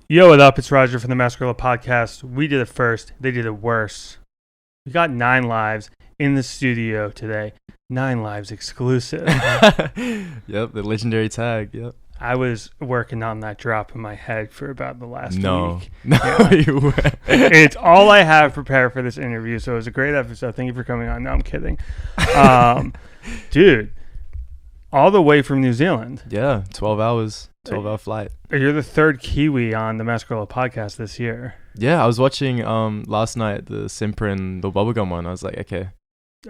Yo, what up? It's Roger from the Masquerade Podcast. We did it first. They did it worse. We got 9lives in the studio today. 9lives exclusive. Yep, the legendary tag. Yep. I was working on that drop in my head for about the last week. No, Yeah. you were. It's all I have prepared for this interview, so it was a great episode. Thank you for coming on. No, I'm kidding. Dude, all the way from New Zealand. Yeah, 12 hours, 12-hour flight. You're the third Kiwi on the Masquerade Podcast this year. Yeah, I was watching last night the Simper and the Bubblegum one. I was like, okay.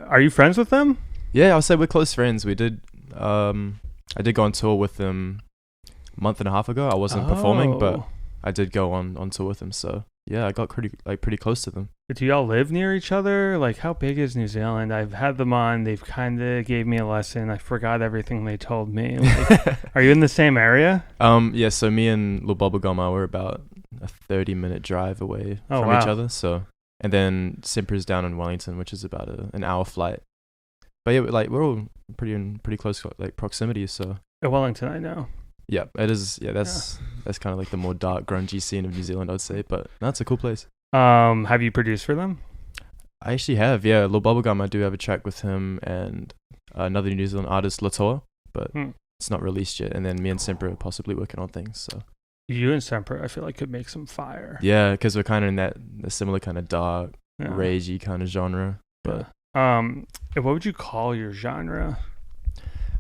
Are you friends with them? Yeah, I'll say we're close friends. We did. I did go on tour with them a month and a half ago. I wasn't performing, but I did go on tour with them. So yeah, I got pretty close to them. Do y'all live near each other? Like, how big is New Zealand? I've had them on. They've kind of gave me a lesson. I forgot everything they told me. Like, are you in the same area? Yeah. So me and Lil Bubblegum were about a 30-minute drive away from each other. So, and then Simper's down in Wellington, which is about an hour flight. But yeah, like we're all pretty close like proximity. So At Wellington, I know. yeah, it is. Yeah, that's kind of like the more dark, grungy scene of New Zealand, I'd say. But that's a cool place. Have you produced for them? I actually have. Yeah, Lil Bubblegum. I do have a track with him and another New Zealand artist, Latoa, but it's not released yet. And then me and Simper are possibly working on things. So you and Semper, I feel like, could make some fire. yeah, because we're kind of in that similar kind of dark, ragey kind of genre. But what would you call your genre?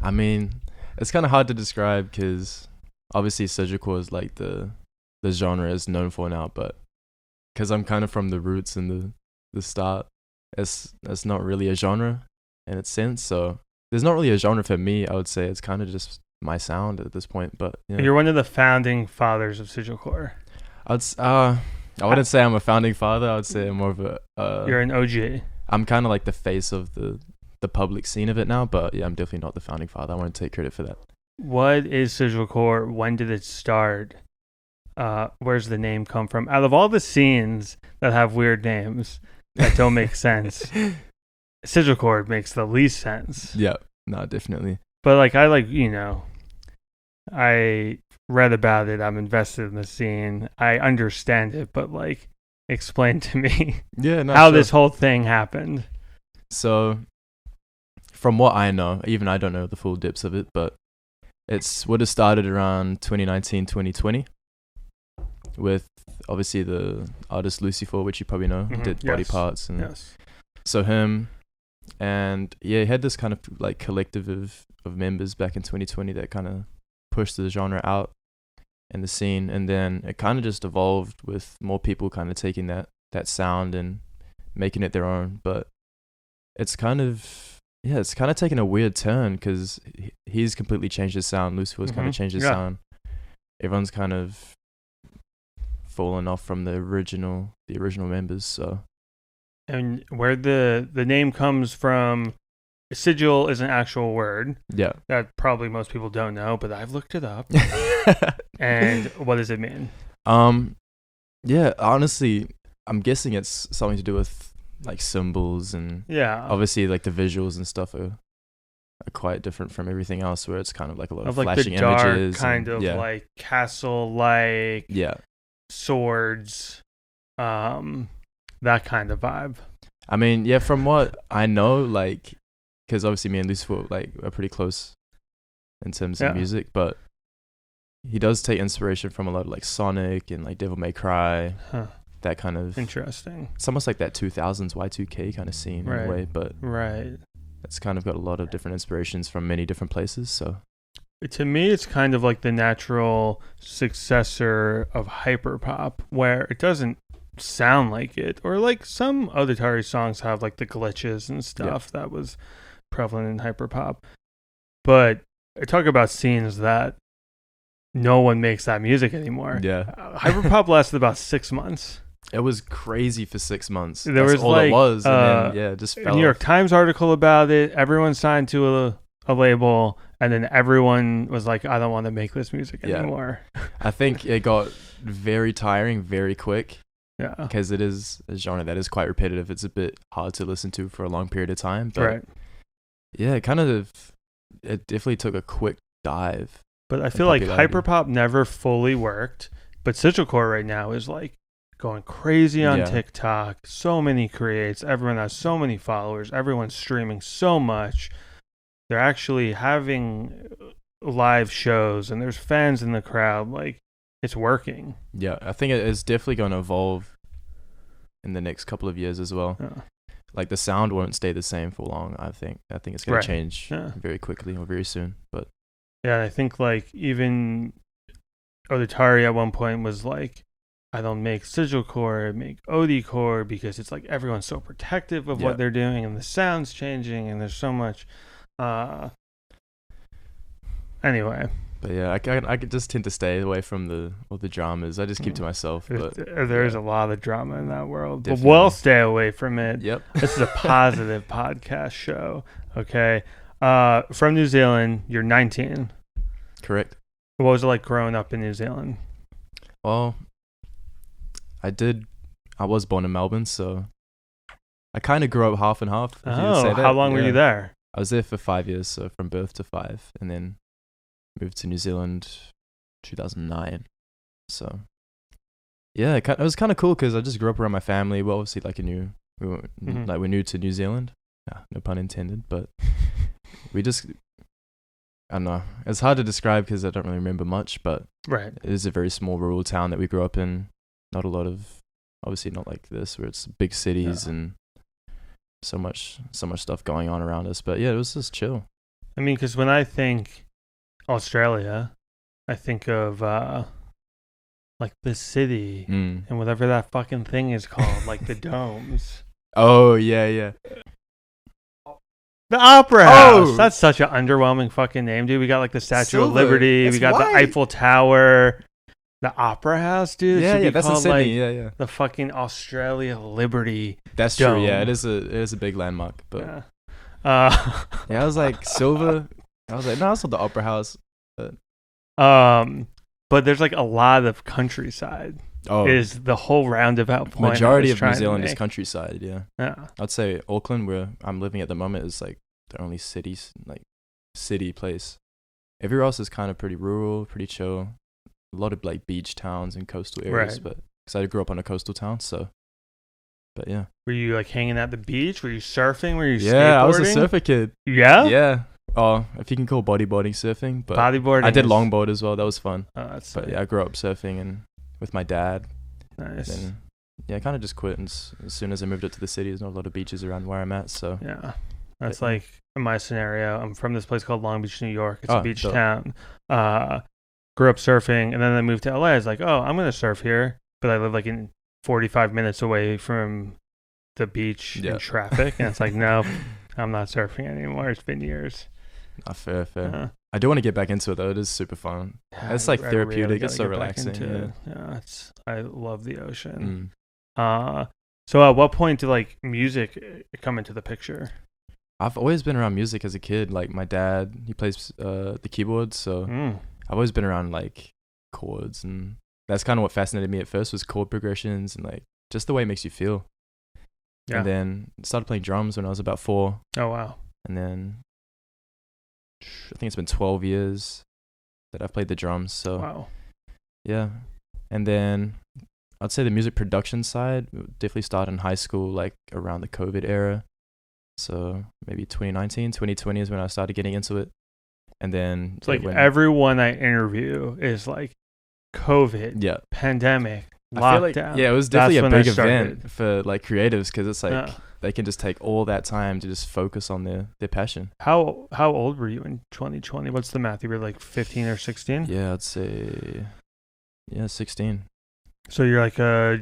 I mean, it's kind of hard to describe because obviously surgical is like the genre is known for now, but because I'm kind of from the roots and the start, it's not really a genre in its sense. So there's not really a genre for me. I would say it's kind of just my sound at this point. But yeah. You're one of the founding fathers of Sigilcore. I wouldn't say I'm a founding father. I would say I'm more of a. You're an OG. I'm kind of like the face of the public scene of it now, but yeah, I'm definitely not the founding father. I want to take credit for that. What is Sigilcore? When did it start? Where's the name come from? Out of all the scenes that have weird names that don't make sense, Sigilcore makes the least sense. Yeah, no, definitely. But like I read about it. I'm invested in the scene. I understand it, but like, explain to me how this whole thing happened. So, from what I know, even I don't know the full depths of it, but it's would have started around 2019, 2020 with obviously the artist Lucifer, which you probably know, did Body Parts. And so him, and yeah, he had this kind of like collective of members back in 2020 that kind of pushed the genre out in the scene, and then it kind of just evolved with more people kind of taking that sound and making it their own. But it's kind of taken a weird turn because he's completely changed his sound. Lucifer's kind of changed his sound. Everyone's kind of fallen off from the original members. So, and where the name comes from, sigil is an actual word. Yeah, that probably most people don't know, but I've looked it up. And what does it mean? Yeah, honestly, I'm guessing it's something to do with like symbols, and obviously like the visuals and stuff are quite different from everything else, where it's kind of like a lot of flashing the dark images, kind of like castle like swords, that kind of vibe. I mean, yeah, from what I know, like, because obviously me and Lucifer like are pretty close in terms of music, but he does take inspiration from a lot of like Sonic and like Devil May Cry, that kind of interesting. It's almost like that 2000s Y2K kind of scene in a way, but it's kind of got a lot of different inspirations from many different places. So to me, it's kind of like the natural successor of hyperpop, where it doesn't sound like it, or like some Odetari songs have like the glitches and stuff that was prevalent in hyperpop. But I talk about scenes that no one makes that music anymore. Hyperpop lasted about 6 months. It was crazy for 6 months. There was all like, it was, and then, it just fell a New York Times article about it. Everyone signed to a label, and then everyone was like, I don't want to make this music anymore. I think it got very tiring very quick. Yeah, because it is a genre that is quite repetitive. It's a bit hard to listen to for a long period of time. But yeah, it definitely took a quick dive. But I feel like hyperpop never fully worked. But Sigilcore right now is like going crazy on Yeah. TikTok. So many creates. Everyone has so many followers. Everyone's streaming so much. They're actually having live shows, and there's fans in the crowd. Like, it's working. Yeah, I think it's definitely going to evolve in the next couple of years as well. Yeah. Like the sound won't stay the same for long. I think it's going Right. to change Yeah. very quickly or very soon. But Yeah, I think like even Odetari at one point was like, I don't make Sigilcore, I make Odiecore, because it's like everyone's so protective of Yeah. what they're doing, and the sound's changing, and there's so much. Anyway, but yeah, I could just tend to stay away from all the dramas. I just keep to myself. But there's a lot of drama in that world, Definitely. but we'll stay away from it. Yep. This is a positive podcast show. Okay. From New Zealand, you're 19. Correct. What was it like growing up in New Zealand? Well, I was born in Melbourne, so I kind of grew up half and half. if you would say that. How long were Yeah. you there? I was there for 5 years, so from birth to 5, and then moved to New Zealand 2009. So yeah, it was kind of cool because I just grew up around my family. Well, obviously, like we're new to New Zealand. No pun intended, but we just, I don't know. It's hard to describe because I don't really remember much, but Right. it is a very small rural town that we grew up in. Not a lot of, obviously not like this where it's big cities and so much stuff going on around us. But yeah, it was just chill. I mean, because when I think Australia, I think of like the city and whatever that fucking thing is called, like the domes. Oh yeah. The Opera House. Oh! That's such an underwhelming fucking name, dude. We got like the Statue of Silver. Liberty. That's We got white. the Eiffel Tower. The Opera House, dude. It should be that's in called, Sydney. like, Yeah. the fucking Australia Liberty. That's Dome. true. Yeah, it is a big landmark. But Yeah. yeah, I was like silver. I was like, no, that's not the Opera House. But there's like a lot of countryside. Oh, Is the whole roundabout point. majority I was of New trying to Zealand is make. countryside. Yeah, Yeah. I'd say Auckland, where I'm living at the moment, is like the only city place. Everywhere else is kind of pretty rural, pretty chill. A lot of like beach towns and coastal areas, Right. but because I grew up on a coastal town, so. But yeah. Were you like hanging at the beach? Were you surfing? Were you skateboarding? Yeah, I was a surfer kid. Yeah? Yeah. Oh, if you can call bodyboarding surfing, but Bodyboarding. I did is- longboard as well. That was fun. Oh, that's But sick. yeah, I grew up surfing and with my dad. Nice. Then yeah, I kind of just quit, and as soon as I moved up to the city, there's not a lot of beaches around where I'm at. So Yeah. That's Yeah. like in my scenario. I'm from this place called Long Beach, New York. It's Oh, a beach dope. town. Grew up surfing, and then I moved to LA. I was like, oh, I'm going to surf here. But I live like in 45 minutes away from the beach Yeah. in traffic. And it's like, no, I'm not surfing anymore. It's been years. fair. Uh, I do want to get back into it though. It is super fun. It's like I therapeutic. gotta It's so get back relaxing. into it. Yeah, I love the ocean. Mm. So at what point did like music come into the picture? I've always been around music as a kid. Like my dad, he plays the keyboard, so I've always been around like chords, and that's kind of what fascinated me at first was chord progressions and like just the way it makes you feel. Yeah. And then started playing drums when I was about 4, Oh wow. and then I think it's been 12 years that I've played the drums. So Wow. yeah, and then I'd say the music production side definitely started in high school, like around the COVID era. So maybe 2019, 2020 is when I started getting into it. And then It's like everyone I interview is like COVID, yeah, pandemic, I feel lockdown. like, yeah, it was definitely That's a when I big started. event for like creatives because it's like Yeah. they can just take all that time to just focus on their passion. How old were you in 2020? What's the math? You were like 15 or 16? Yeah, I'd say 16. So you're like a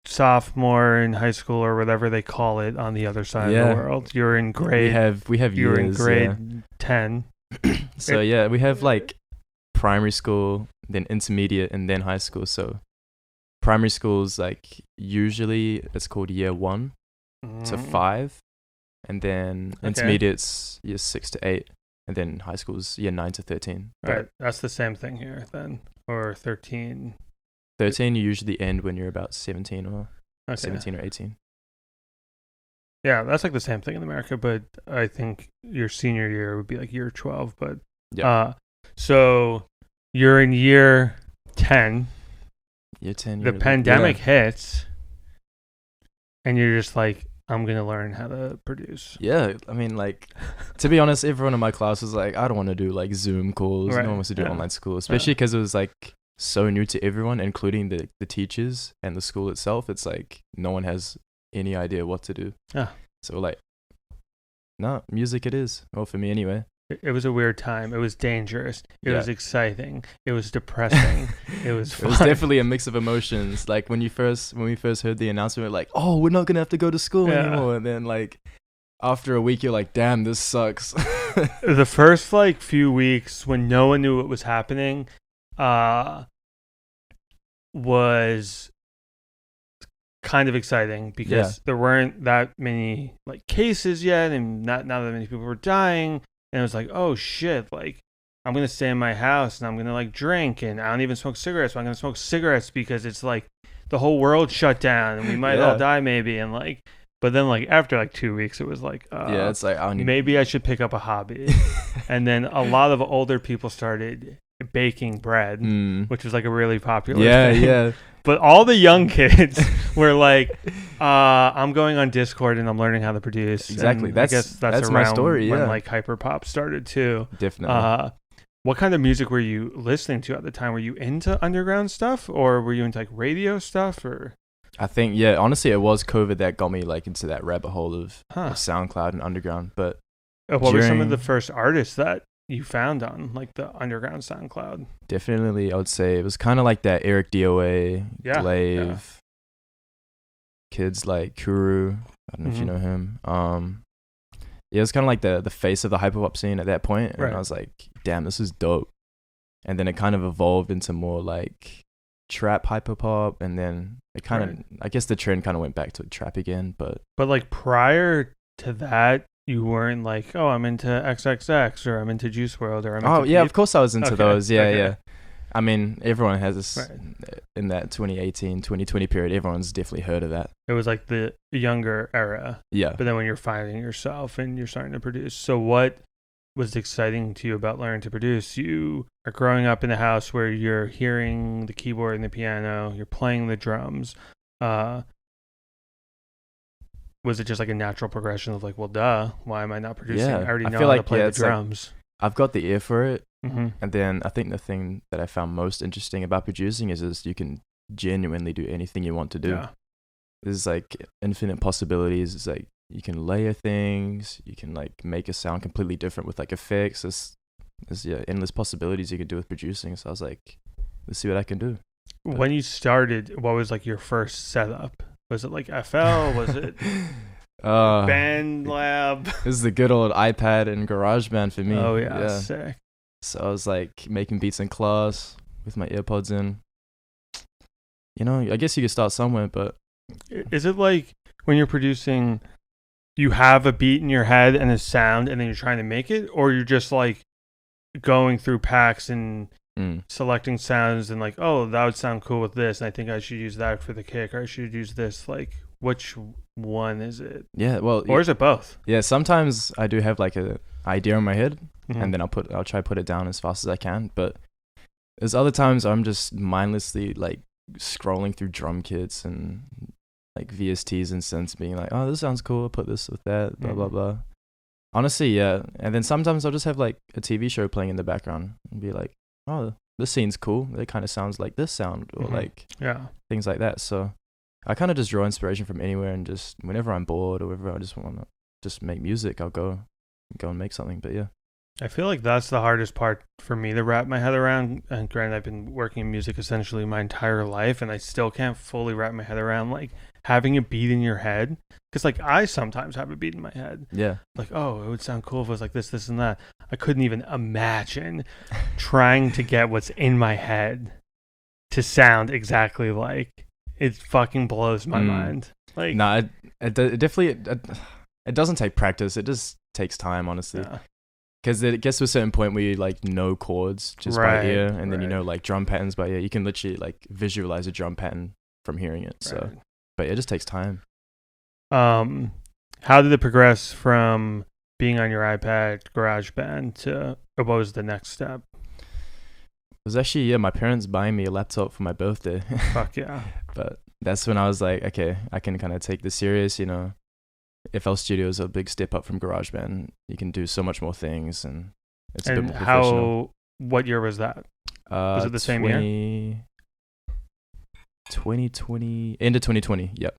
sophomore in high school or whatever they call it on the other side of Yeah. the world. You're in grade. We have you were in years, grade 10. So yeah, we have like primary school, then intermediate, and then high school. So primary school's like usually it's called year 1 to 5, and then Okay. intermediate's year 6 to 8, and then high school's year 9 to 13. But Right. That's the same thing here then. Or 13. 13 you usually end when you're about 17 or Okay. 17 or 18. Yeah, that's like the same thing in America, but I think your senior year would be like year 12. But Yeah. so you're in year 10. year 10, the pandemic hits, and you're just like, I'm gonna learn how to produce. Yeah, I mean, like, to be honest, everyone in my class was like, I don't want to do like Zoom calls. Right. No one wants to do Yeah. online school, especially because it was like so new to everyone, including the teachers and the school itself. It's like no one has any idea what to do. Yeah. So we're like, no, music it is. Well, for me anyway. It was a weird time. It was dangerous. It Yeah. was exciting. It was depressing. It was It fun. was definitely a mix of emotions. Like when we first heard the announcement, we're like, oh, we're not gonna have to go to school Yeah. anymore. And then like after a week, you're like, damn, this sucks. The first like few weeks when no one knew what was happening was kind of exciting because there weren't that many like cases yet, and not that many people were dying, and it was like, oh shit, like I'm gonna stay in my house and I'm gonna like drink, and I don't even smoke cigarettes, but I'm gonna smoke cigarettes because it's like the whole world shut down and we might all die maybe, and like, but then like after like 2 weeks it was like it's like maybe I should pick up a hobby. And then a lot of older people started baking bread, which was like a really popular thing. Yeah. But all the young kids were like, I'm going on Discord and I'm learning how to produce. Exactly. And I guess that's my around story, when like hyperpop started too. Definitely. What kind of music were you listening to at the time? Were you into underground stuff, or were you into like radio stuff, or? I think, honestly, it was COVID that got me like into that rabbit hole of SoundCloud and underground. But what were some of the first artists that you found on like the underground SoundCloud? Definitely, I would say it was kind of like that Eric DOA, Glaive, kids like Kuru. I don't know if you know him. It was kind of like the face of the hyperpop scene at that point, and I was like, damn, this is dope. And then it kind of evolved into more like trap hyperpop, and then it kind of, I guess the trend kind of went back to trap again. But like prior to that, you weren't like, oh, I'm into XXX or I'm into Juice WRLD or I'm into of course I was into those. Yeah. I mean, everyone has this in that 2018, 2020 period. Everyone's definitely heard of that. It was like the younger era. Yeah. But then when you're finding yourself and you're starting to produce. So what was exciting to you about learning to produce? You are growing up in a house where you're hearing the keyboard and the piano. You're playing the drums. Was it just like a natural progression of like, well, duh, why am I not producing? I already know how to play the drums. I've got the ear for it. Mm-hmm. And then I think the thing that I found most interesting about producing is you can genuinely do anything you want to do. Yeah. There's like infinite possibilities. It's like you can layer things. You can like make a sound completely different with like effects. There's endless possibilities you can do with producing. So I was like, let's see what I can do. But when you started, what was like your first setup? Was it like FL? Was it Band Lab? This is the good old iPad and GarageBand for me. Oh yeah, sick. So I was like making beats in class with my earpods in. You know, I guess you could start somewhere, but is it like when you're producing, you have a beat in your head and a sound, and then you're trying to make it, or you're just like going through packs and selecting sounds and like, oh, that would sound cool with this, and I think I should use that for the kick, or I should use this. Like, which one is it? Yeah, well, or is it both? Yeah, sometimes I do have like a idea in my head, and then I'll try to put it down as fast as I can. But there's other times I'm just mindlessly like scrolling through drum kits and like VSTs and synths, being like, oh, this sounds cool, I'll put this with that, blah blah blah. Honestly, yeah. And then sometimes I'll just have like a TV show playing in the background and be like, oh, this scene's cool, it kind of sounds like this sound, or like things like that. So I kind of just draw inspiration from anywhere, and just whenever I'm bored or whenever I just want to just make music, I'll go and make something. But yeah, I feel like that's the hardest part for me to wrap my head around. And granted, I've been working in music essentially my entire life, and I still can't fully wrap my head around like having a beat in your head. Because like I sometimes have a beat in my head. Yeah. Like, oh, it would sound cool if it was like this, this, and that. I couldn't even imagine trying to get what's in my head to sound exactly like. It fucking blows my mind. Like, no, it definitely it doesn't take practice. It just takes time, honestly. Because it gets to a certain point where you like know chords just by ear, and then you know like drum patterns by ear. You can literally like visualize a drum pattern from hearing it. So, but it just takes time. How did it progress from being on your iPad, GarageBand, to what was the next step? was actually my parents buying me a laptop for my birthday. Fuck yeah. But that's when I was like, okay, I can kind of take this serious, you know. FL Studio is a big step up from GarageBand. You can do so much more things, and it's a bit more professional. What year was that? Was it the same year? 2020, end of 2020, yep.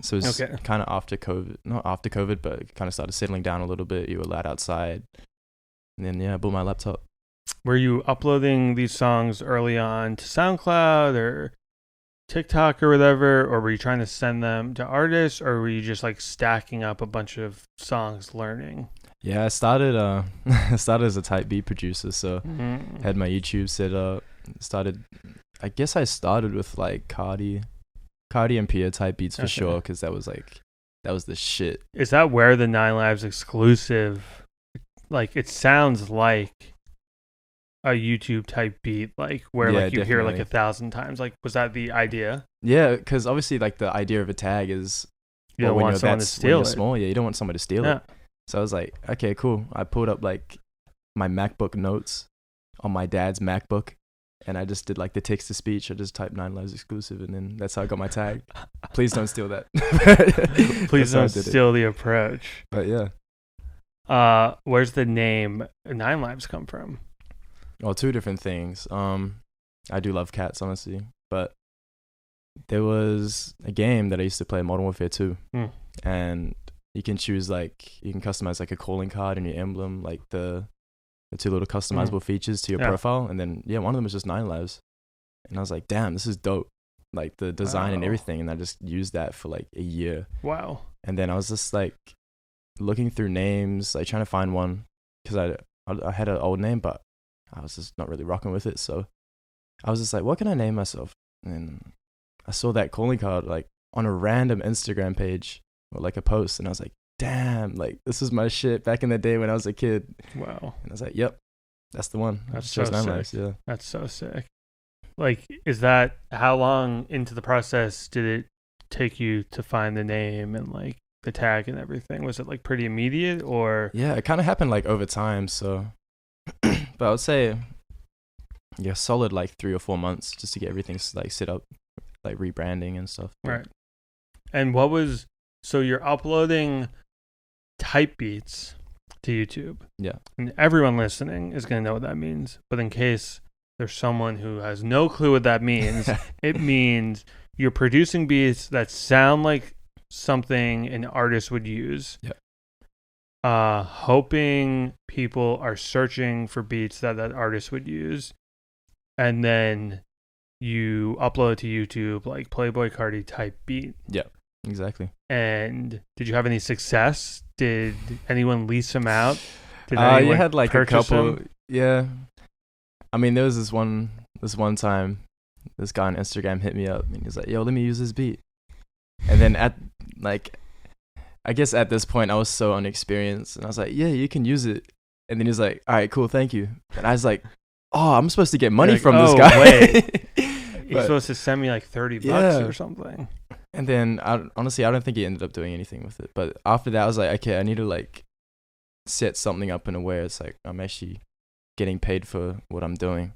So it's Okay. kind of after COVID, not after COVID, but it kind of started settling down a little bit. You were allowed outside. And then, I bought my laptop. Were you uploading these songs early on to SoundCloud or TikTok or whatever, or were you trying to send them to artists, or were you just like stacking up a bunch of songs learning? Yeah, I started I started as a type beat producer, so had my YouTube set up. I guess I started with like Kanii and Pia type beats for sure, because that was the shit. Is that where the 9lives exclusive, like it sounds like a YouTube type beat, like where like you hear like 1,000 times? Like, was that the idea? Yeah, because obviously like the idea of a tag is you don't want someone to steal it. Small, you don't want someone to steal it. So I was like, okay, cool. I pulled up like my MacBook notes on my dad's MacBook, and I just did like the text to speech. I just typed 9lives exclusive, and then that's how I got my tag. Please don't steal that. Please don't steal the approach. But yeah. Where's the name 9lives come from? Well, two different things. I do love cats, honestly, but there was a game that I used to play, Modern Warfare 2, and you can choose you can customize like a calling card and your emblem, like the two little customizable features to your profile, and then one of them was just 9lives, and I was like, damn, this is dope, like the design and everything, and I just used that for like a year. Wow. And then I was just like looking through names, like trying to find one, because I had an old name, but I was just not really rocking with it. So I was just like, what can I name myself? And then I saw that calling card like on a random Instagram page or like a post, and I was like, damn, like this is my shit back in the day when I was a kid. Wow. And I was like, yep, that's the one. That's so sick. 9lives, yeah. That's so sick. Like, how long into the process did it take you to find the name and like the tag and everything? Was it like pretty immediate, or? Yeah, it kind of happened like over time. So, but I would say, solid like 3 or 4 months just to get everything like set up, like rebranding and stuff. Right. And so you're uploading type beats to YouTube. Yeah. And everyone listening is going to know what that means. But in case there's someone who has no clue what that means, it means you're producing beats that sound like something an artist would use. Yeah. Hoping people are searching for beats that artist would use. And then you upload to YouTube like Playboy Cardi type beat. Yeah, exactly. And did you have any success? Did anyone lease them out? Did you had like a couple. Them? Yeah. I mean, there was this one time, this guy on Instagram hit me up and he's like, yo, let me use this beat. And then I guess at this point I was so unexperienced, and I was like, yeah, you can use it. And then he's like, all right, cool, thank you. And I was like, oh, I'm supposed to get money from this guy. Wait. You're supposed to send me like $30 or something. And then honestly, I don't think he ended up doing anything with it. But after that, I was like, okay, I need to like set something up in a way it's like I'm actually getting paid for what I'm doing.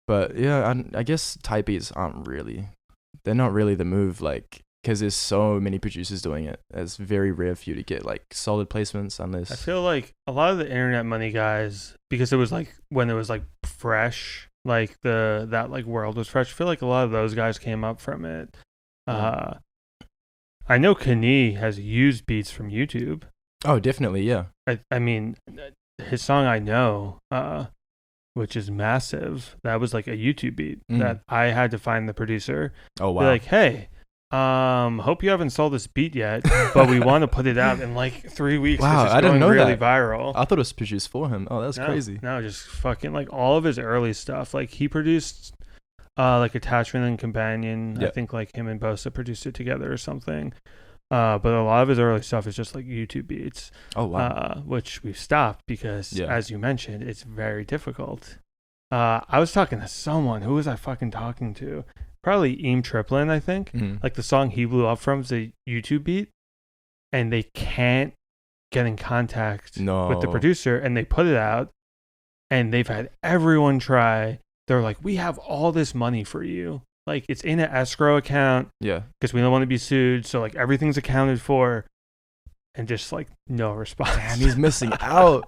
But yeah, I guess type beats they're not really the move, like, because there's so many producers doing it. It's very rare for you to get like solid placements unless. I feel like a lot of the internet money guys, because it was like when it was like fresh, like that like world was fresh. I feel like a lot of those guys came up from it. I know Kanii has used beats from YouTube. Oh, definitely, yeah. I mean, his song I Know, which is massive, that was like a YouTube beat that I had to find the producer. Oh, wow. Be like, hey, hope you haven't sold this beat yet, but we want to put it out in like 3 weeks. Wow, it's I didn't know really that. Viral. I thought it was produced for him. Oh, that's crazy. No, just fucking like all of his early stuff. Like he produced like Attachment and Companion. Yep. I think like him and Bosa produced it together or something. But a lot of his early stuff is just like YouTube beats. Oh, wow. Which we've stopped because, as you mentioned, it's very difficult. I was talking to someone. Who was I fucking talking to? Probably Eam Triplin, I think. Like the song he blew up from is a YouTube beat, and they can't get in contact with the producer, and they put it out, and they've had everyone try. they're like, we have all this money for you. Like, it's in an escrow account. Yeah. Because we don't want to be sued. So, like, everything's accounted for. And just, like, no response. Damn, he's missing out.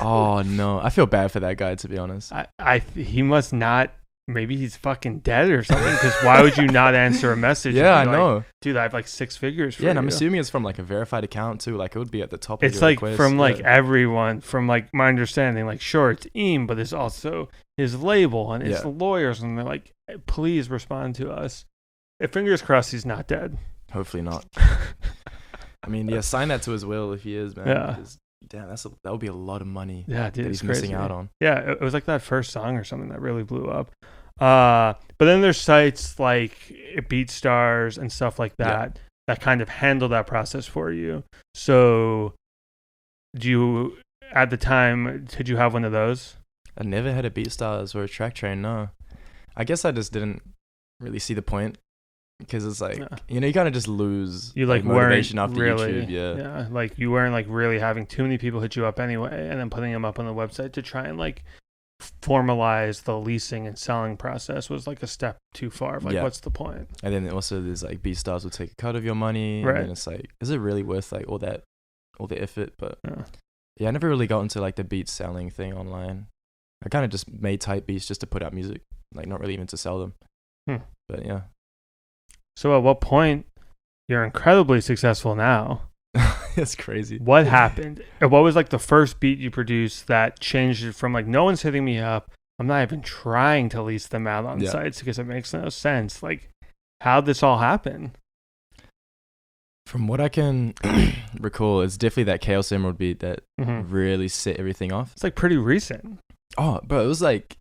Oh, no. I feel bad for that guy, to be honest. He must not. Maybe he's fucking dead or something. Because why would you not answer a message? Yeah, I like, know. Dude, I have, like, 6 figures for Yeah, and you. I'm assuming it's from, like, a verified account, too. Like, it would be at the top of It's, your like, request. from, like, everyone. From, like, my understanding. Like, sure, it's Eam, but it's also his label and his lawyers. And they're like, please respond to us. Fingers crossed he's not dead. Hopefully not. I mean, yeah, sign that to his will if he is, man. Yeah. Damn, that would be a lot of money. Yeah, dude, that he's missing out on. Yeah, it was like that first song or something that really blew up. But then there's sites like BeatStars and stuff like that that kind of handle that process for you. So, at the time, did you have one of those? I never had a BeatStars or a Track Train, no. I guess I just didn't really see the point. Because it's like, you know, you kind of just lose motivation after YouTube. Yeah, like you weren't like really having too many people hit you up anyway, and then putting them up on the website to try and like formalize the leasing and selling process was like a step too far. Like, what's the point? And then also there's like BeatStars will take a cut of your money, right? And it's like, is it really worth like all the effort? But yeah, I never really got into like the beat selling thing online. I kind of just made type beats just to put out music, like not really even to sell them. But yeah. So at what point, you're incredibly successful now. It's crazy. What happened? And what was like the first beat you produced that changed it from like, no one's hitting me up, I'm not even trying to lease them out on sites because it makes no sense. Like, how'd this all happen? From what I can recall, it's definitely that Khaos Emerald beat that really set everything off. It's like pretty recent. Oh, bro, it was like,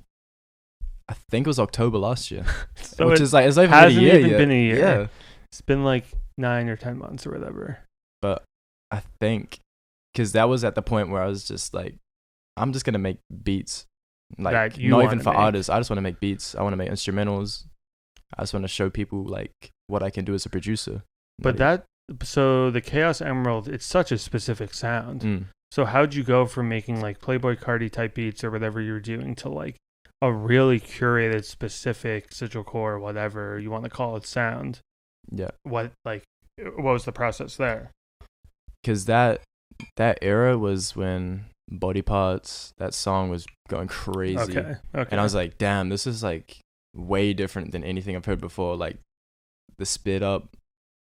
I think it was October last year, so which is like, it's not even hasn't been a year even yet. been a year. Yeah. It's been like 9 or 10 months or whatever. But I think, because that was at the point where I was just like, I'm just going to make beats. Like, not even for artists. I just want to make beats. I want to make instrumentals. I just want to show people like what I can do as a producer. But so the Khaos Emerald, it's such a specific sound. So how'd you go from making like Playboy Cardi type beats or whatever you were doing to like a really curated, specific sigil core, whatever you want to call it, sound? Yeah. What was the process there? Because that era was when Body Parts, that song was going crazy. Okay. And I was like, damn, this is like way different than anything I've heard before. Like the spit up,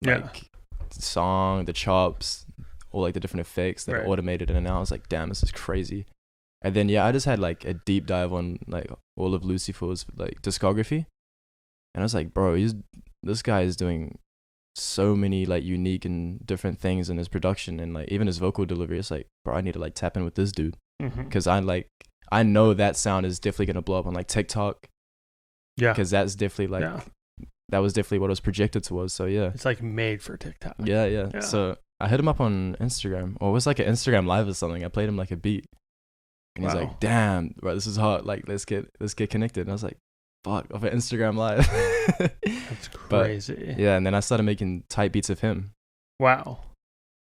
like song, the chops, all like the different effects that are automated in and out. I was like, damn, this is crazy. And then I just had like a deep dive on like all of Lucifer's like discography, and I was like, bro, this guy is doing so many like unique and different things in his production and like even his vocal delivery. It's like, bro, I need to like tap in with this dude because I know that sound is definitely gonna blow up on like TikTok. Yeah, because that's definitely like that was definitely what it was projected towards. So yeah, it's like made for TikTok. Yeah. So I hit him up on Instagram, or it was like an Instagram live or something. I played him like a beat. And he's like, damn, bro, this is hot. Like, let's get connected. And I was like, fuck, off an Instagram live. That's crazy. But, and then I started making type beats of him. Wow.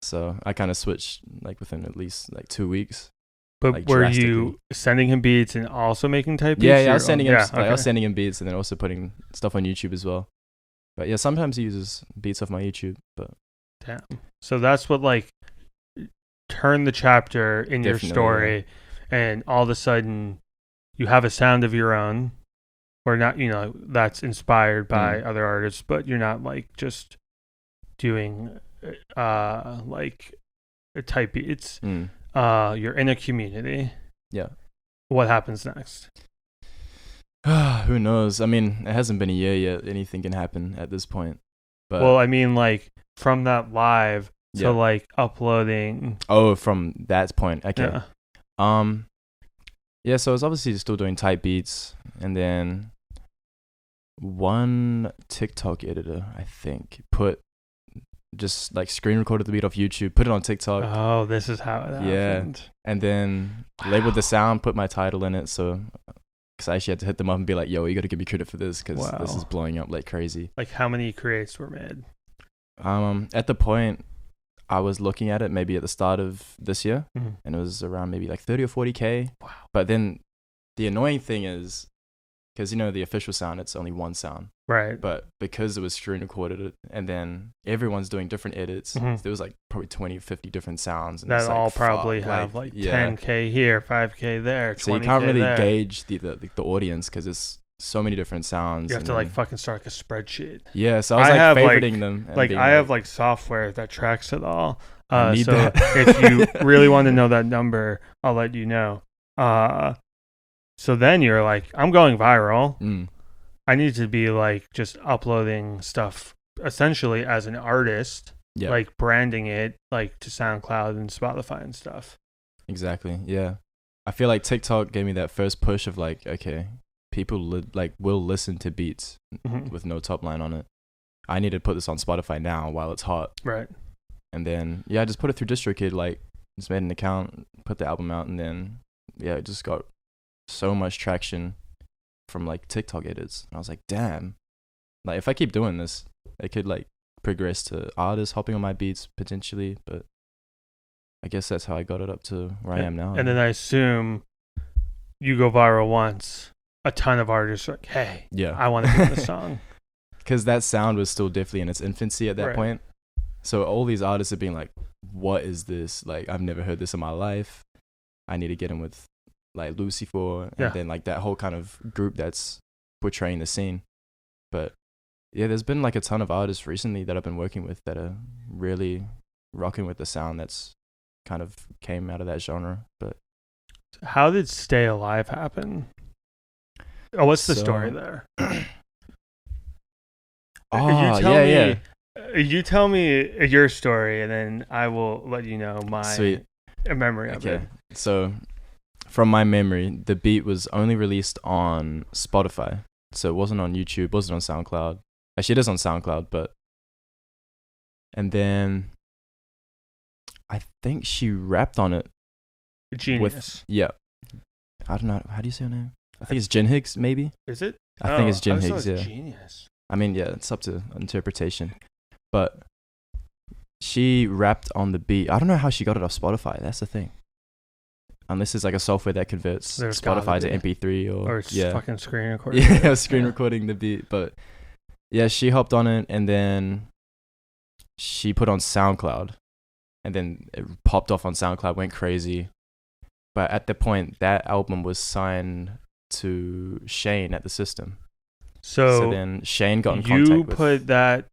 So I kind of switched like within at least like 2 weeks. But like, were you sending him beats and also making type beats? Yeah, I was sending him. I was sending him beats and then also putting stuff on YouTube as well. But yeah, sometimes he uses beats off my YouTube. But damn. So that's what like turned the chapter in your story. Yeah. And all of a sudden, you have a sound of your own, or not, that's inspired by other artists, but you're not like just doing like a type beats. You're in a community. Yeah. What happens next? Who knows? I mean, it hasn't been a year yet. Anything can happen at this point. But well, I mean, like from that live to like uploading. Oh, from that point. Okay. Yeah. So I was obviously still doing type beats, and then one TikTok editor, I think, just like screen recorded the beat off YouTube, put it on TikTok. Oh, this is how it happened. And then labeled the sound, put my title in it, so because I actually had to hit them up and be like, yo, you got to give me credit for this because this is blowing up like crazy. Like how many creates were made? At the point I was looking at it maybe at the start of this year, and it was around maybe like 30 or 40K. Wow. But then the annoying thing is because the official sound, it's only one sound. Right. But because it was screen recorded and then everyone's doing different edits, there was like probably 20, 50 different sounds. And that it's all like, probably fuck, have like 10K here, 5K there, 20K so you can't really there. gauge the audience because it's so many different sounds. You have to like fucking start like a spreadsheet. Yeah, so I was like favoriting them. Like I have like software that tracks it all. I need so that. if you really want to know that number, I'll let you know. So then you're like, I'm going viral. I need to be like just uploading stuff essentially as an artist, like branding it like to SoundCloud and Spotify and stuff. Exactly. Yeah. I feel like TikTok gave me that first push of like, okay, people will listen to beats with no top line on it. I need to put this on Spotify now while it's hot. Right. And then, I just put it through DistroKid, like, just made an account, put the album out, and then, it just got so much traction from, like, TikTok edits. And I was like, damn. Like, if I keep doing this, it could, like, progress to artists hopping on my beats, potentially. But I guess that's how I got it up to where I am now. And then I assume you go viral once, a ton of artists are like, hey, I want to do this song. Because that sound was still definitely in its infancy at that point. So all these artists are being like, what is this? Like, I've never heard this in my life. I need to get in with like Lucifer and then like that whole kind of group that's portraying the scene. But there's been like a ton of artists recently that I've been working with that are really rocking with the sound that's kind of came out of that genre. But how did Xtayalive happen? Oh, what's the story there? You tell me your story, and then I will let you know my memory of it. So, from my memory, the beat was only released on Spotify. So, it wasn't on YouTube, wasn't on SoundCloud. Actually, it is on SoundCloud, but... And then... I think she rapped on it. Genius. I don't know. How do you say her name? I think it's Jen Higgs, maybe? Is it? I think it's Jen Higgs, Genius. I mean, it's up to interpretation. But she rapped on the beat. I don't know how she got it off Spotify. That's the thing. Unless it's like a software that converts Spotify to MP3 or it's fucking screen recording. Screen recording the beat. But she hopped on it and then she put on SoundCloud. And then it popped off on SoundCloud, went crazy. But at the point, that album was signed to Shane at the System. So then Shane got in contact with... You put that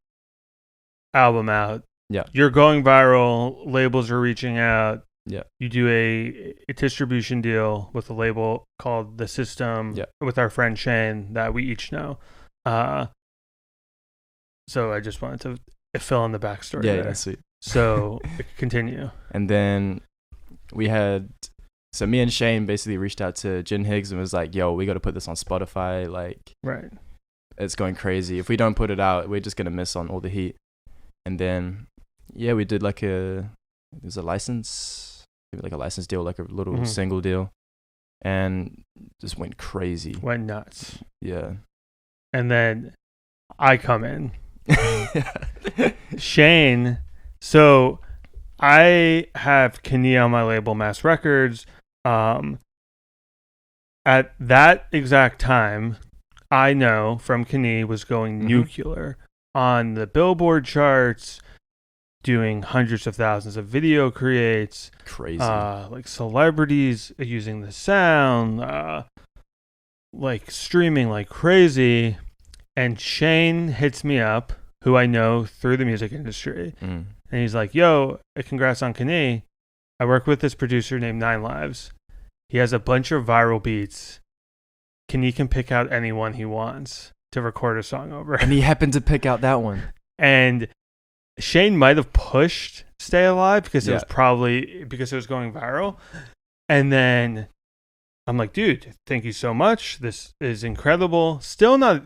album out. Yeah. You're going viral. Labels are reaching out. Yeah. You do a distribution deal with a label called The System with our friend Shane that we each know. So I just wanted to fill in the backstory there. Yeah, sweet. So continue. And then we had... So me and Shane basically reached out to Jen Higgs and was like, yo, we got to put this on Spotify. Like, it's going crazy. If we don't put it out, we're just going to miss on all the heat. And then, we did like there's a license, maybe like a license deal, like a little single deal. And just went crazy. Went nuts. Yeah. And then I come in. Shane. So I have Kanii on my label, Mass Records. At that exact time, I know from Kanii was going nuclear on the Billboard charts, doing hundreds of thousands of video creates. Crazy. Like celebrities using the sound, like streaming like crazy. And Shane hits me up, who I know through the music industry. And he's like, yo, congrats on Kanii. I work with this producer named 9lives. He has a bunch of viral beats. Kanii can pick out any one he wants to record a song over. And he happened to pick out that one. And Shane might have pushed Xtayalive because it was probably because it was going viral. And then I'm like, dude, thank you so much. This is incredible. Still not,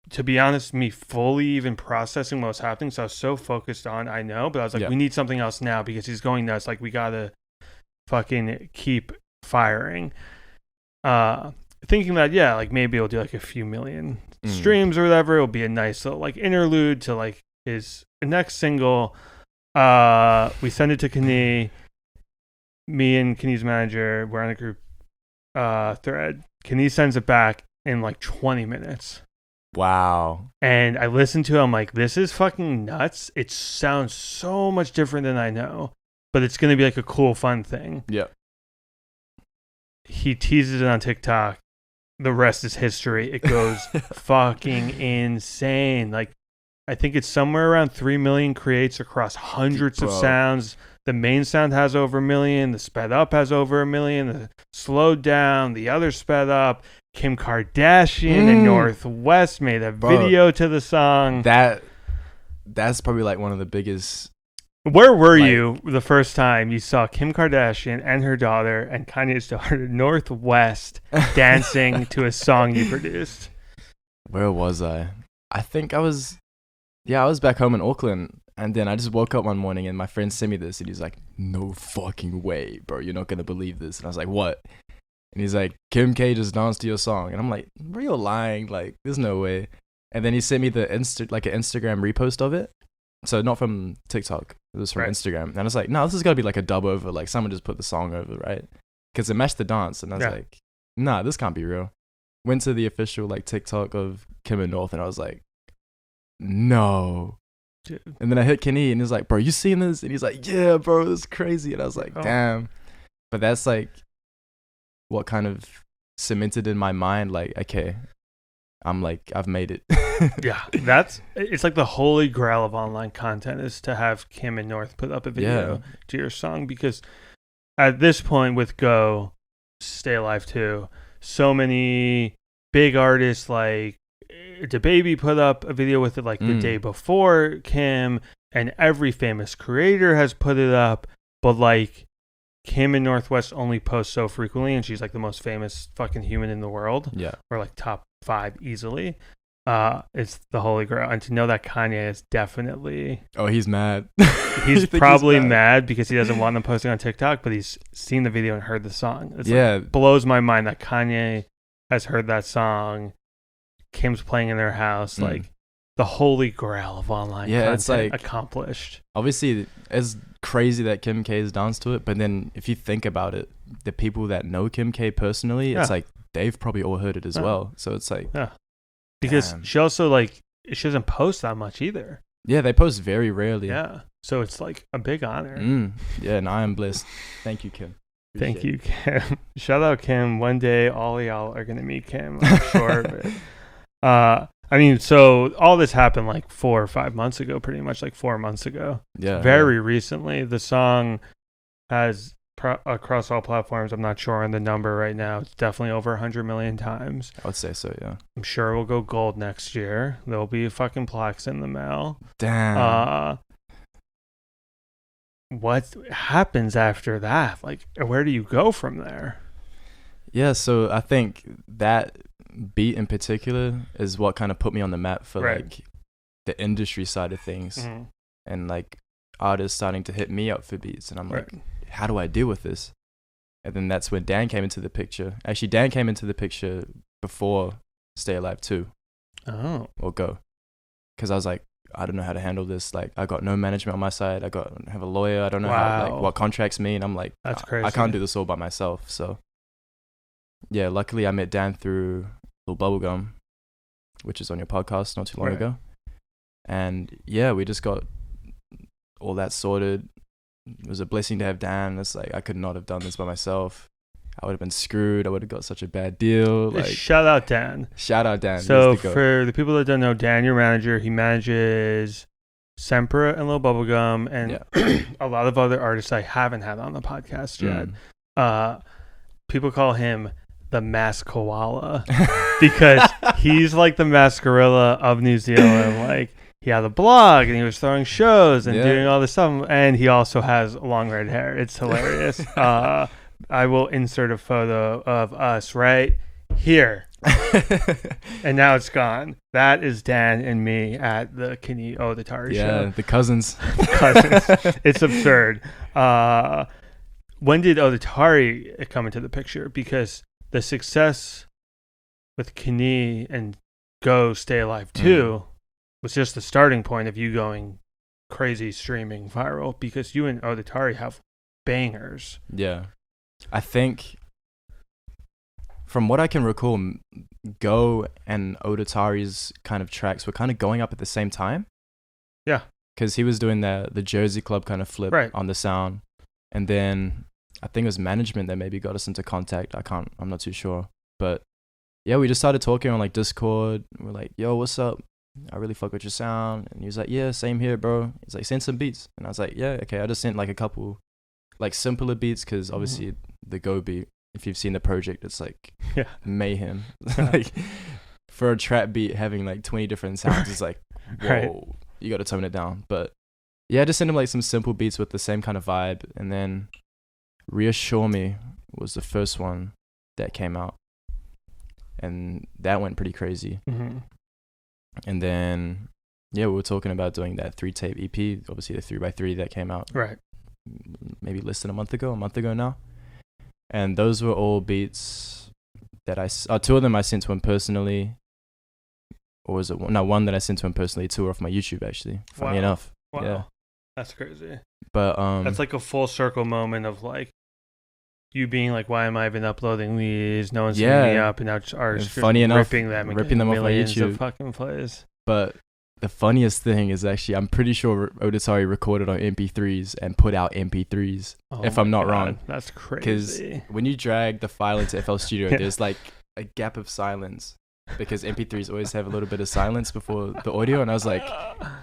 to be honest, me fully even processing what was happening. So I was so focused on, I know, but I was like, we need something else now because he's going nuts. Like, we got to fucking keep firing. Thinking that, like maybe it'll do like a few million streams or whatever. It'll be a nice little like interlude to like his next single. We send it to Kanii. Me and Kanii's manager, we're on a group thread. Kanii sends it back. in like 20 minutes. Wow. And I listened to it. I'm like, this is fucking nuts. It sounds so much different than I know, but it's going to be like a cool, fun thing. Yeah. He teases it on TikTok. The rest is history. It goes fucking insane. Like, I think it's somewhere around 3 million creates across hundreds of sounds. The main sound has over 1 million. The sped up has over 1 million. The slowed down, the other sped up. Kim Kardashian and Northwest made a video to the song. That's probably like one of the biggest. Where were you the first time you saw Kim Kardashian and her daughter and Kanye's daughter Northwest dancing to a song you produced? Where was I? I think I was back home in Auckland, and then I just woke up one morning and my friend sent me this, and he's like, "No fucking way, bro! You're not gonna believe this." And I was like, "What?" And he's like, "Kim K just danced to your song." And I'm like, "Bro, you're lying. Like, there's no way." And then he sent me the an Instagram repost of it. So not from TikTok. It was from Instagram. And I was like, no, this has got to be like a dub over. Like, someone just put the song over, right? Because it matched the dance. And I was like, nah, this can't be real. Went to the official like TikTok of Kim and North, and I was like, no. Dude. And then I hit Kanii, and he's like, bro, you seen this? And he's like, yeah, bro, this is crazy. And I was like, damn. But that's like what kind of cemented in my mind, like, okay, I'm like, I've made it. Yeah, it's like the holy grail of online content is to have Kim and North put up a video to your song, because at this point with Go, Xtayalive 2, so many big artists like DaBaby put up a video with it like the day before Kim, and every famous creator has put it up, but like Kim and Northwest only post so frequently, and she's like the most famous fucking human in the world. Yeah. Or like top 5 easily. It's the holy grail. And to know that Kanye is definitely... Oh, he's mad. He's probably mad because he doesn't want them posting on TikTok, but he's seen the video and heard the song. It's like, blows my mind that Kanye has heard that song. Kim's playing in their house. Like, the holy grail of online content, it's like accomplished. Obviously, it's crazy that Kim K has danced to it, but then if you think about it, the people that know Kim K personally, it's like they've probably all heard it as well. So it's like, because she also like she doesn't post that much either. Yeah, they post very rarely. Yeah, so it's like a big honor. Yeah, and I am blessed. Thank you, Kim. Thank you, Kim. Shout out Kim. One day, all of y'all are gonna meet Kim. I'm sure of it. I mean, so all this happened like 4 or 5 months ago, pretty much like 4 months ago. Yeah. Very recently. The song has across all platforms, I'm not sure on the number right now. It's definitely over 100 million times. I would say so, yeah. I'm sure we'll go gold next year. There'll be fucking plaques in the mail. Damn. What happens after that? Like, where do you go from there? Yeah, so I think that beat in particular is what kind of put me on the map for like the industry side of things, and like artists starting to hit me up for beats, and I'm like, how do I deal with this? And then that's when Dan came into the picture. Actually, Dan came into the picture before Xtayalive 2 or Go, because I was like, I don't know how to handle this. Like, I got no management on my side. I have a lawyer. I don't know how, like, what contracts mean. I'm like, that's crazy. I can't do this all by myself. So yeah, luckily I met Dan through Bubblegum, which is on your podcast not too long ago, and yeah, we just got all that sorted. It was a blessing to have Dan. It's like I could not have done this by myself. I would have been screwed. I would have got such a bad deal. Like, shout out Dan. So for the people that don't know, Dan, your manager, he manages Sempra and Lil Bubblegum and a lot of other artists I haven't had on the podcast yet. People call him the masked koala because he's like the masked gorilla of New Zealand. Like, he had a blog and he was throwing shows and doing all this stuff, and he also has long red hair. It's hilarious. I will insert a photo of us right here. And now it's gone. That is Dan and me at the Kanii Odetari show. Yeah, the cousins. It's absurd. When did Odetari come into the picture? Because the success with Kanii and Go Xtayalive 2 was just the starting point of you going crazy, streaming viral, because you and Odetari have bangers. Yeah. I think from what I can recall, Go and Odetari's kind of tracks were kind of going up at the same time. Yeah. Because he was doing the Jersey Club kind of flip on the sound. And then I think it was management that maybe got us into contact. I'm not too sure. But yeah, we just started talking on like Discord. We're like, yo, what's up? I really fuck with your sound. And he was like, yeah, same here, bro. He's like, send some beats. And I was like, yeah, okay. I just sent like a couple like simpler beats because obviously the Go beat, if you've seen the project, it's like mayhem. Like for a trap beat having like 20 different sounds, it's like, whoa, you got to tone it down. But yeah, I just sent him like some simple beats with the same kind of vibe. And then Reassure Me was the first one that came out. And that went pretty crazy. And then, yeah, we were talking about doing that 3-tape EP, obviously the 3x3 that came out. Right. Maybe less than a month ago now. And those were all beats that two of them I sent to him personally. Or was it one that I sent to him personally, two off my YouTube actually, funny enough. Wow. Yeah. That's crazy. But that's like a full circle moment of like, you being like, why am I even uploading these? No one's hitting me up, and now artists funny enough, ripping them off my YouTube of fucking plays. But the funniest thing is actually, I'm pretty sure Odetari recorded on MP3s and put out MP3s. If I'm not wrong, that's crazy. Because when you drag the file into FL Studio, there's like a gap of silence because MP3s always have a little bit of silence before the audio, and I was like,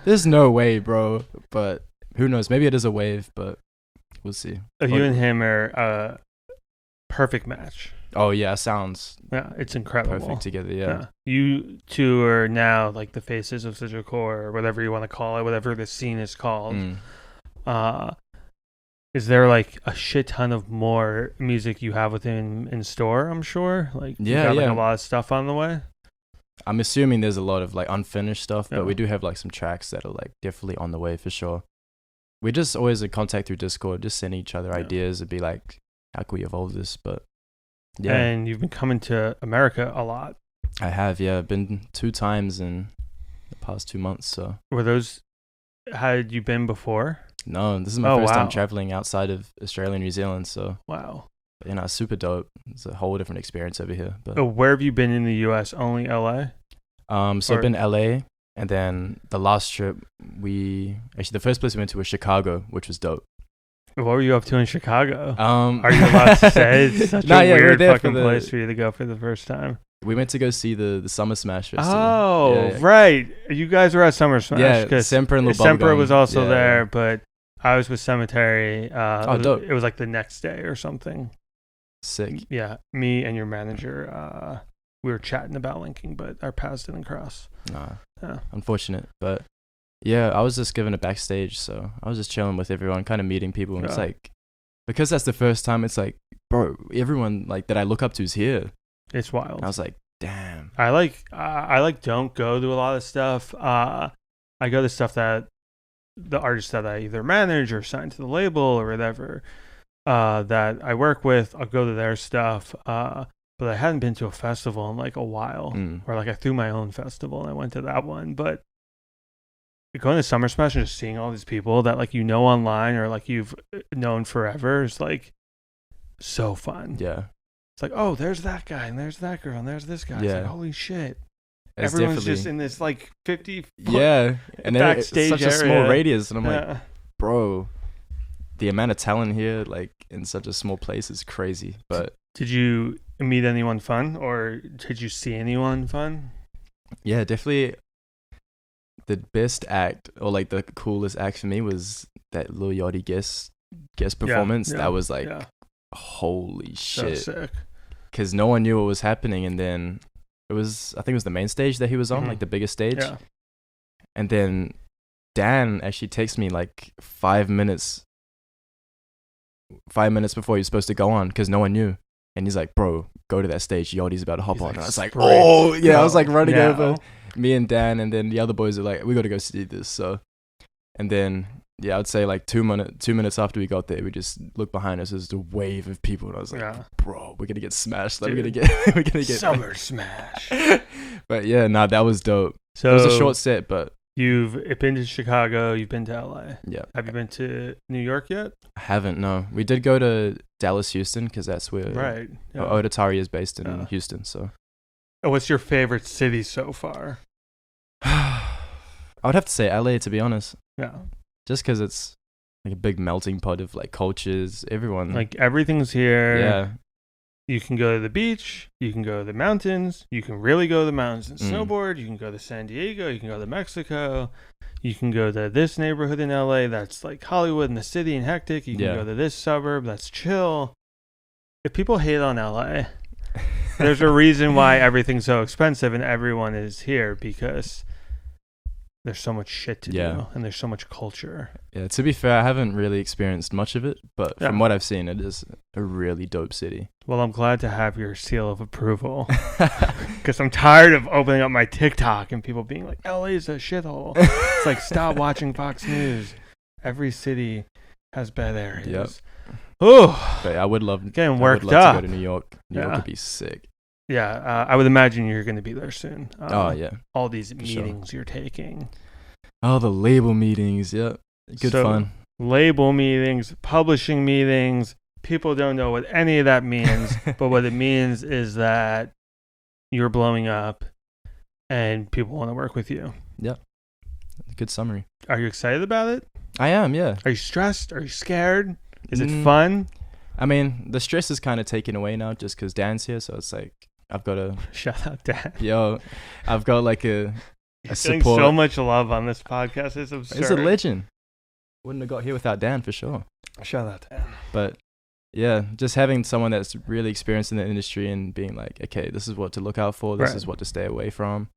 there's no way, bro. But who knows? Maybe it is a wave, but we'll see. You and him are perfect match. Oh yeah, sounds it's incredible. Perfect together. Yeah. You two are now like the faces of Sigilcore, or whatever you want to call it, whatever the scene is called. Is there like a shit ton of more music you have within in store? I'm sure. Like you got like a lot of stuff on the way. I'm assuming there's a lot of like unfinished stuff, but we do have like some tracks that are like definitely on the way for sure. We just always in contact through Discord, just sending each other ideas and be like, how can we evolve this? But yeah. And you've been coming to America a lot. I have, yeah. I've been 2 times in the past 2 months. So had you been before? No, this is my first time traveling outside of Australia and New Zealand. So it's super dope. It's a whole different experience over here. But where have you been in the US? Only LA? So I've been LA, and then the last trip the first place we went to was Chicago, which was dope. What were you up to in Chicago? Are you allowed to say? It's such a weird fucking place for you to go for the first time. We went to go see the Summer Smash Festival. Oh, right. You guys were at Summer Smash. Yeah, Semper and Lil Semper was also there, but I was with Cemetery. Dope. It was like the next day or something. Sick. Yeah, me and your manager, we were chatting about linking, but our paths didn't cross. Unfortunate, but yeah, I was just given a backstage, so I was just chilling with everyone, kind of meeting people, and it's like, because that's the first time, it's like, bro, everyone like that I look up to is here. It's wild. And I was like, damn. I don't go to a lot of stuff. I go to stuff that the artists that I either manage or sign to the label or whatever that I work with. I'll go to their stuff. But I hadn't been to a festival in like a while, or like I threw my own festival and I went to that one. But going to Summer Smash and just seeing all these people that like online or like you've known forever is like so fun. Yeah. It's like, oh, there's that guy and there's that girl and there's this guy. Yeah. It's like, holy shit. It's everyone's just in this like 50 and then it's such a small radius, and I'm like, bro, the amount of talent here like in such a small place is crazy. But did you meet anyone fun, or did you see anyone fun? Yeah, definitely. The best act, or like the coolest act for me, was that Lil Yachty guest performance. That was like, holy shit. So sick. Because no one knew what was happening, and then I think it was the main stage that he was on, like the biggest stage. Yeah. And then Dan actually texted me like 5 minutes before he was supposed to go on, because no one knew. And he's like, bro, go to that stage. Yachty's about to hop on. And I was like, oh, yeah. I was like running over. Me and Dan, and then the other boys are like, we got to go see this. So, and then, yeah, I'd say like 2 minutes after we got there, we just looked behind us. There's a wave of people. And I was like, bro, we're going to get smashed. Like, we're going to get Summer Smash. But yeah, that was dope. So it was a short set, but You've been to Chicago. You've been to LA. Yeah. Have you been to New York yet? I haven't, no. We did go to Dallas, Houston, because that's where Right. Yeah. Odetari is based in Houston. So, What's your favorite city so far? I would have to say LA, to be honest. Yeah. Just because it's like a big melting pot of like cultures. Everyone. Like everything's here. Yeah. You can go to the beach. You can go to the mountains. You can really go to the mountains and snowboard. You can go to San Diego. You can go to Mexico. You can go to this neighborhood in LA that's like Hollywood and the city and hectic. You can go to this suburb that's chill. If people hate on LA, there's a reason why everything's so expensive and everyone is here, because there's so much shit to do and there's so much culture. Yeah, to be fair, I haven't really experienced much of it, but from what I've seen, it is a really dope city. Well, I'm glad to have your seal of approval, because I'm tired of opening up my TikTok and people being like, LA's a shithole. It's like, stop watching Fox News. Every city has bad areas. Yep. Oh, but I would love getting worked to go up. to New York. New York would be sick. Yeah, I would imagine you're going to be there soon. Yeah. All these meetings you're taking. Oh, the label meetings. Yeah. Good fun. Label meetings, publishing meetings. People don't know what any of that means, but what it means is that you're blowing up and people want to work with you. Yeah. Good summary. Are you excited about it? I am, yeah. Are you stressed? Are you scared? Is it fun? I mean, the stress is kind of taken away now just because Dan's here, so it's like I've got to... Shout out, Dan. Yo, I've got like a support. Getting so much love on this podcast. It's absurd. He's a legend. Wouldn't have got here without Dan for sure. Shout out, Dan. But yeah, just having someone that's really experienced in the industry and being like, okay, this is what to look out for. This is what to stay away from.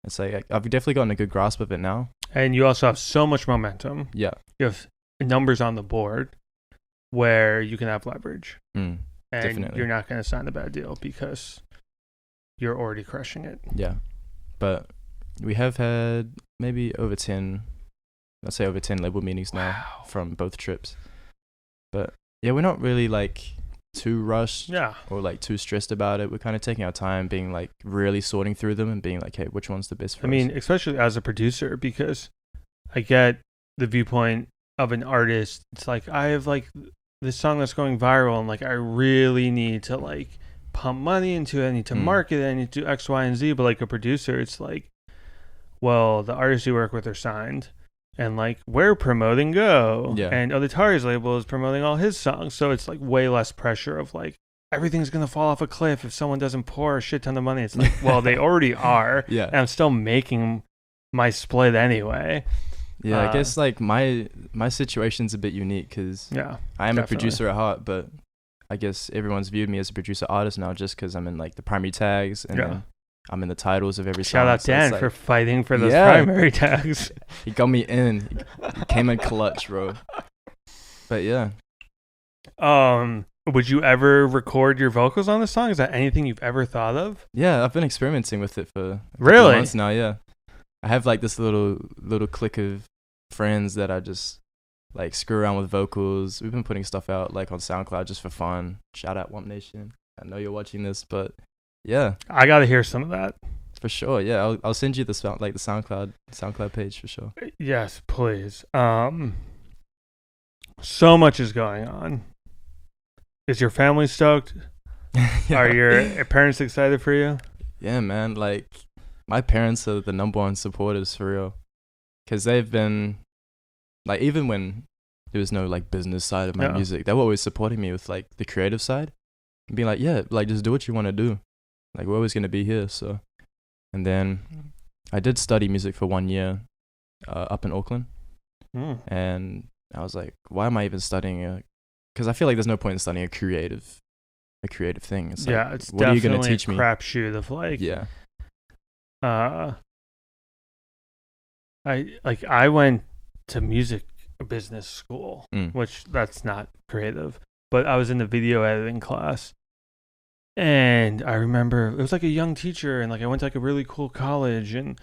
It's like I've definitely gotten a good grasp of it now. And you also have so much momentum. Yeah. You have numbers on the board where you can have leverage. And definitely. You're not going to sign a bad deal because you're already crushing it. Yeah. But we have had maybe over 10 label meetings now from both trips. But yeah, we're not really like too rushed or like too stressed about it. We're kind of taking our time, being like really sorting through them and being like, hey, which one's the best for us? I mean, especially as a producer, because I get the viewpoint of an artist. It's like, I have like this song that's going viral and like I really need to like pump money into it. I need to market it. I need to do X, Y, and Z. But like a producer, it's like, well, the artists you work with are signed. And like we're promoting Go, and Odetari's label is promoting all his songs, so it's like way less pressure of like everything's gonna fall off a cliff if someone doesn't pour a shit ton of money. It's like, well, they already are, and I'm still making my split anyway. Yeah, I guess like my situation's a bit unique because I am a producer at heart, but I guess everyone's viewed me as a producer artist now just because I'm in like the primary tags and then I'm in the titles of every song. Shout out Dan for fighting for those primary tags. He got me in. He came in clutch, bro. But yeah. Would you ever record your vocals on this song? Is that anything you've ever thought of? Yeah, I've been experimenting with it for a couple months now. Yeah, I have like this little clique of friends that I just like screw around with vocals. We've been putting stuff out like on SoundCloud just for fun. Shout out Wump Nation. I know you're watching this, but. Yeah, I gotta hear some of that for sure. Yeah, I'll send you the SoundCloud page for sure. Yes, please. So much is going on. Is your family stoked? Are your parents excited for you? Yeah, man. Like my parents are the number one supporters for real, because they've been like even when there was no like business side of my music, they were always supporting me with like the creative side and being like, yeah, like just do what you want to do. Like, we're always going to be here, so. And then I did study music for 1 year up in Auckland. And I was like, why am I even studying because I feel like there's no point in studying a creative thing. It's like, it's what are you going to teach me? Crapshoot of like. Yeah. I went to music business school, which that's not creative, but I was in the video editing class. And I remember it was like a young teacher, and like I went to like a really cool college, and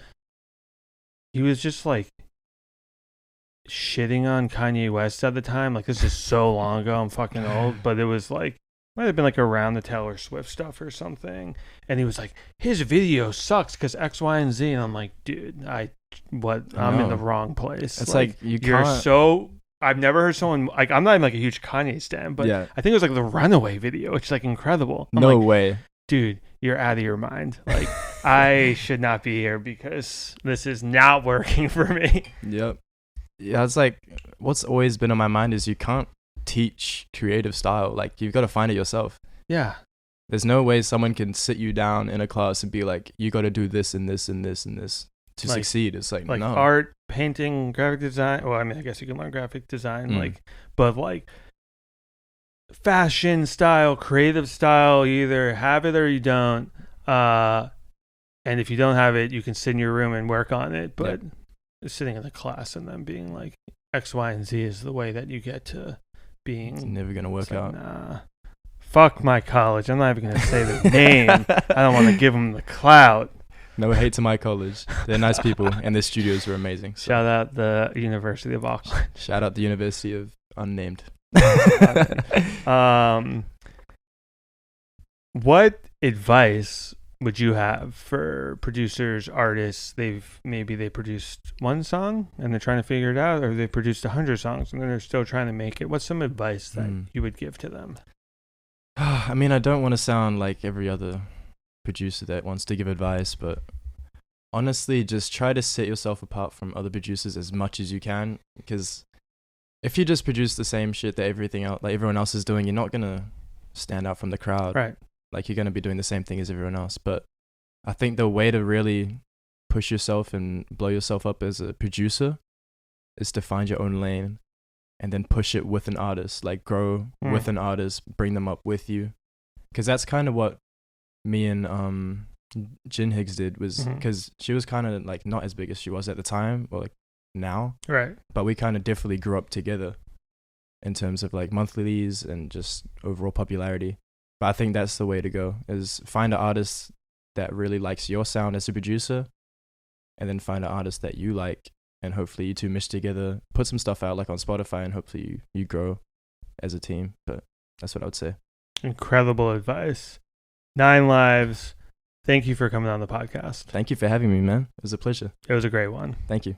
he was just like shitting on Kanye West at the time. Like, this is so long ago, I'm fucking old, but it was like might have been like around the Taylor Swift stuff or something. And he was like, his video sucks because X, Y, and Z. And I'm like, dude, I I'm in the wrong place. It's like you're can't. so. I've never heard someone like, I'm not even like a huge Kanye stan, but Yeah. I think it was like the Runaway video, which is like incredible. I'm No like, way. dude, you're out of your mind. Like, I should not be here because this is not working for me. Yep. Yeah, it's like what's always been on my mind is you can't teach creative style. Like, you've got to find it yourself. Yeah. There's no way someone can sit you down in a class and be like, you got to do this and this and this and this to succeed. It's like no. Art, painting, graphic design. Well, I mean, I guess you can learn graphic design, but like fashion style, creative style, you either have it or you don't. And if you don't have it, you can sit in your room and work on it. But sitting in the class and then being like X, Y, and Z is the way that you get to being. It's never gonna work out. Nah. Fuck my college. I'm not even gonna say the name. I don't want to give them the clout. No hate to my college. They're nice people, and their studios were amazing. So. Shout out the University of Auckland. Shout out the University of Unnamed. What advice would you have for producers, artists? They produced one song and they're trying to figure it out, or they produced 100 songs and then they're still trying to make it. What's some advice that you would give to them? I mean, I don't want to sound like every other producer that wants to give advice, but honestly, just try to set yourself apart from other producers as much as you can, because if you just produce the same shit that everyone else is doing, you're not gonna stand out from the crowd. Right. Like, you're gonna be doing the same thing as everyone else. But I think the way to really push yourself and blow yourself up as a producer is to find your own lane and then push it with an artist. Like, grow with an artist, bring them up with you, because that's kind of what me and Jin Higgs did, was because she was kind of like not as big as she was at the time, or like now, right? But we kind of definitely grew up together in terms of like monthlies and just overall popularity. But I think that's the way to go, is find an artist that really likes your sound as a producer, and then find an artist that you like, and hopefully you two mesh together, put some stuff out like on Spotify, and hopefully you grow as a team. But that's what I would say. Incredible advice. 9lives, thank you for coming on the podcast. Thank you for having me, man. It was a pleasure. It was a great one. Thank you.